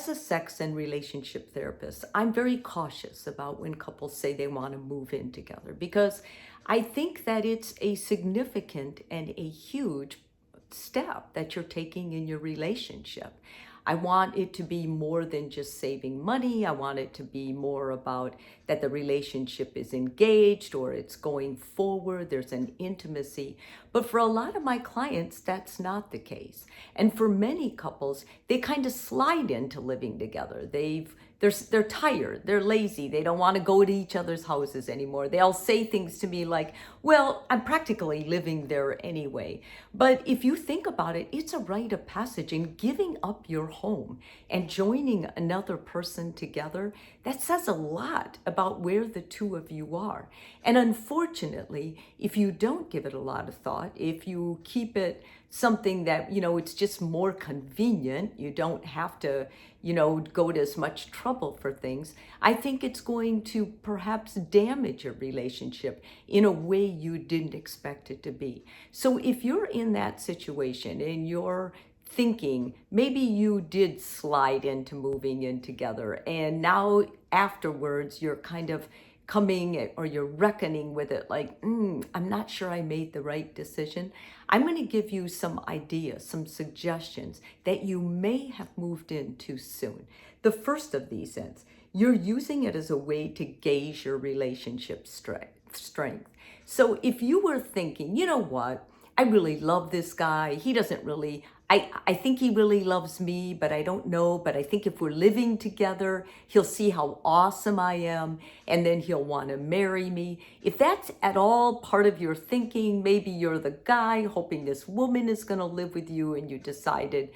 as a sex and relationship therapist, I'm very cautious about when couples say they want to move in together because I think that it's a significant and a huge step that you're taking in your relationship. I want it to be more than just saving money. I want it to be more about that the relationship is engaged or it's going forward, there's an intimacy. But for a lot of my clients, that's not the case. And for many couples, they kind of slide into living together. They're tired, they're lazy, they don't want to go to each other's houses anymore. They'll say things to me like, well, I'm practically living there anyway. But if you think about it, it's a rite of passage, and giving up your home and joining another person together, that says a lot about where the two of you are. And unfortunately, if you don't give it a lot of thought, if you keep it something that, it's just more convenient, you don't have to, go to as much trouble for things, I think it's going to perhaps damage your relationship in a way you didn't expect it to be. So if you're in that situation and you're thinking maybe you did slide into moving in together and now afterwards you're kind of coming or you're reckoning with it like, I'm not sure I made the right decision. I'm going to give you some ideas, some suggestions that you may have moved in too soon. The first of these is you're using it as a way to gauge your relationship strength. So if you were thinking, you know what, I really love this guy. He doesn't really, I think he really loves me, but I don't know. But I think if we're living together, he'll see how awesome I am, and then he'll want to marry me. If that's at all part of your thinking, maybe you're the guy hoping this woman is going to live with you, and you decided,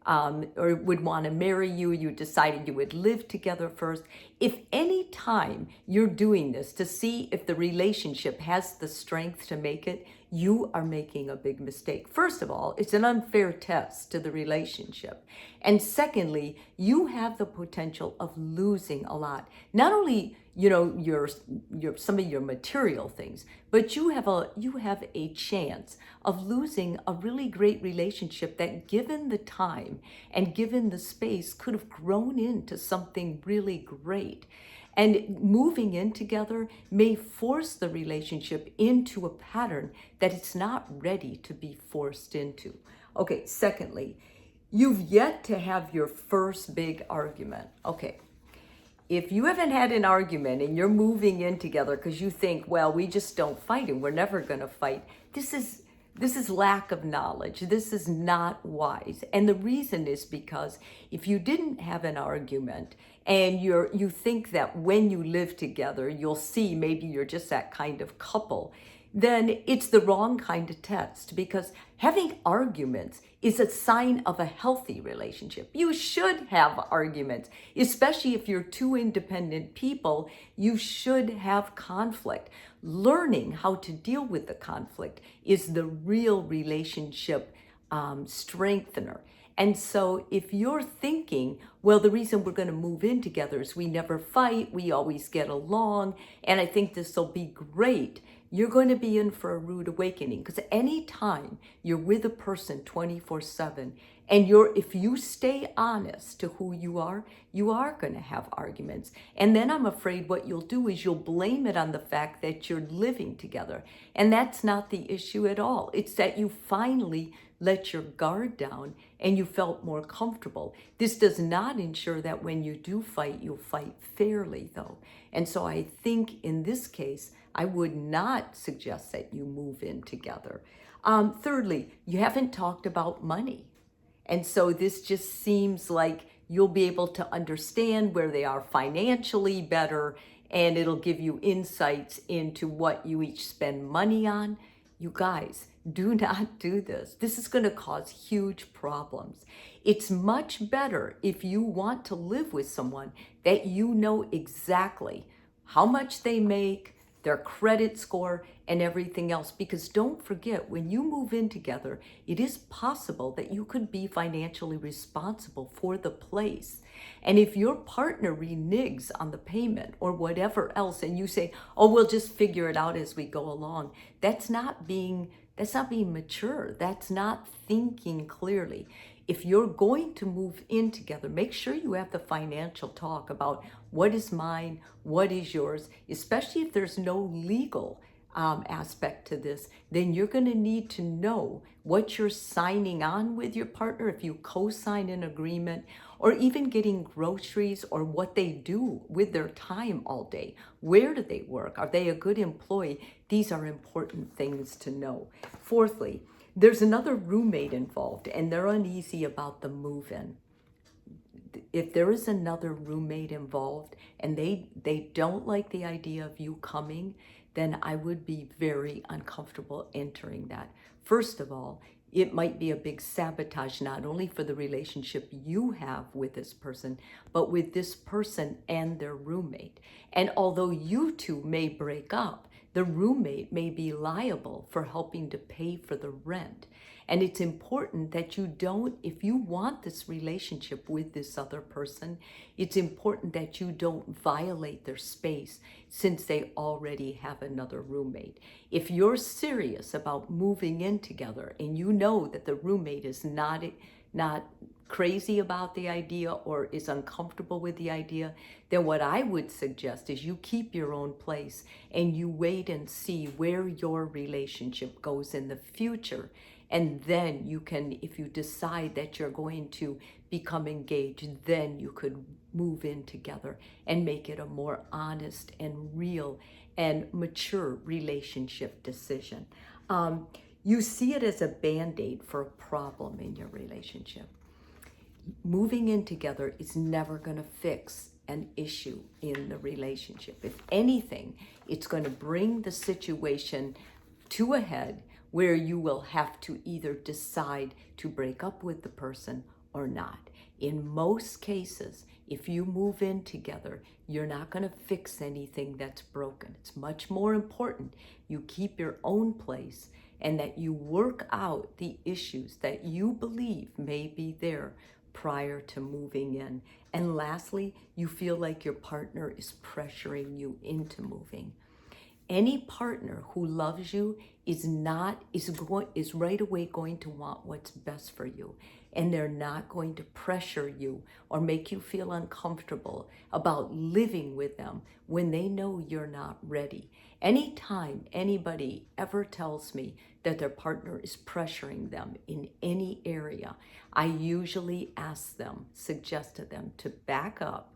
or would want to marry you, you decided you would live together first. If any time you're doing this to see if the relationship has the strength to make it, you are making a big mistake. First of all, it's an unfair test to the relationship. And secondly, you have the potential of losing a lot. Not only, your some of your material things, but you have a chance of losing a really great relationship that, given the time and given the space, could have grown into something really great. And moving in together may force the relationship into a pattern that it's not ready to be forced into. Okay, secondly, you've yet to have your first big argument. Okay, if you haven't had an argument and you're moving in together because you think, well, we just don't fight and we're never going to fight, this is lack of knowledge. This is not wise. And the reason is because if you didn't have an argument and you think that when you live together, you'll see maybe you're just that kind of couple, then it's the wrong kind of test, because having arguments is a sign of a healthy relationship. You should have arguments, especially if you're two independent people. You should have conflict. Learning how to deal with the conflict is the real relationship strengthener. And so if you're thinking, well, the reason we're going to move in together is we never fight, we always get along, and I think this will be great, you're going to be in for a rude awakening. Because anytime you're with a person 24/7, and if you stay honest to who you are going to have arguments. And then I'm afraid what you'll do is you'll blame it on the fact that you're living together. And that's not the issue at all. It's that you finally let your guard down and you felt more comfortable. This does not ensure that when you do fight, you'll fight fairly, though. And so I think in this case, I would not suggest that you move in together. Thirdly, you haven't talked about money. And so this just seems like you'll be able to understand where they are financially better, and it'll give you insights into what you each spend money on. You guys, do not do this. This is going to cause huge problems. It's much better, if you want to live with someone, that you know exactly how much they make, their credit score, and everything else. Because don't forget, when you move in together, it is possible that you could be financially responsible for the place. And if your partner reneges on the payment or whatever else, and you say, oh, we'll just figure it out as we go along, that's not being mature. That's not thinking clearly. If you're going to move in together, make sure you have the financial talk about what is mine, what is yours, especially if there's no legal aspect to this. Then you're going to need to know what you're signing on with your partner, if you co-sign an agreement, or even getting groceries, or what they do with their time all day. Where do they work? Are they a good employee? These are important things to know. Fourthly, there's another roommate involved, and they're uneasy about the move-in. If there is another roommate involved and they don't like the idea of you coming, then I would be very uncomfortable entering that. First of all, it might be a big sabotage, not only for the relationship you have with this person, but with this person and their roommate. And although you two may break up, the roommate may be liable for helping to pay for the rent. And it's important that you don't, if you want this relationship with this other person, it's important that you don't violate their space since they already have another roommate. If you're serious about moving in together and you know that the roommate is not crazy about the idea or is uncomfortable with the idea, then what I would suggest is you keep your own place and you wait and see where your relationship goes in the future. And then you can, if you decide that you're going to become engaged, then you could move in together and make it a more honest and real and mature relationship decision. You see it as a band-aid for a problem in your relationship. Moving in together is never going to fix an issue in the relationship. If anything, it's going to bring the situation to a head where you will have to either decide to break up with the person or not. In most cases, if you move in together, you're not going to fix anything that's broken. It's much more important you keep your own place and that you work out the issues that you believe may be there prior to moving in. And lastly, you feel like your partner is pressuring you into moving. Any partner who loves you is right away going to want what's best for you, and they're not going to pressure you or make you feel uncomfortable about living with them when they know you're not ready. Anytime anybody ever tells me that their partner is pressuring them in any area, I usually suggest to them to back up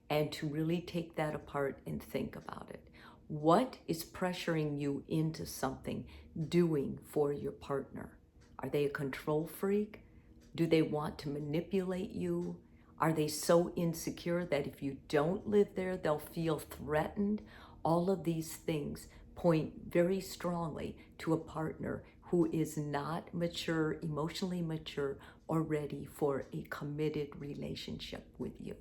and to really take that apart and think about it. What is pressuring you into something doing for your partner? Are they a control freak? Do they want to manipulate you? Are they so insecure that if you don't live there, they'll feel threatened? All of these things point very strongly to a partner who is not mature, emotionally mature, or ready for a committed relationship with you.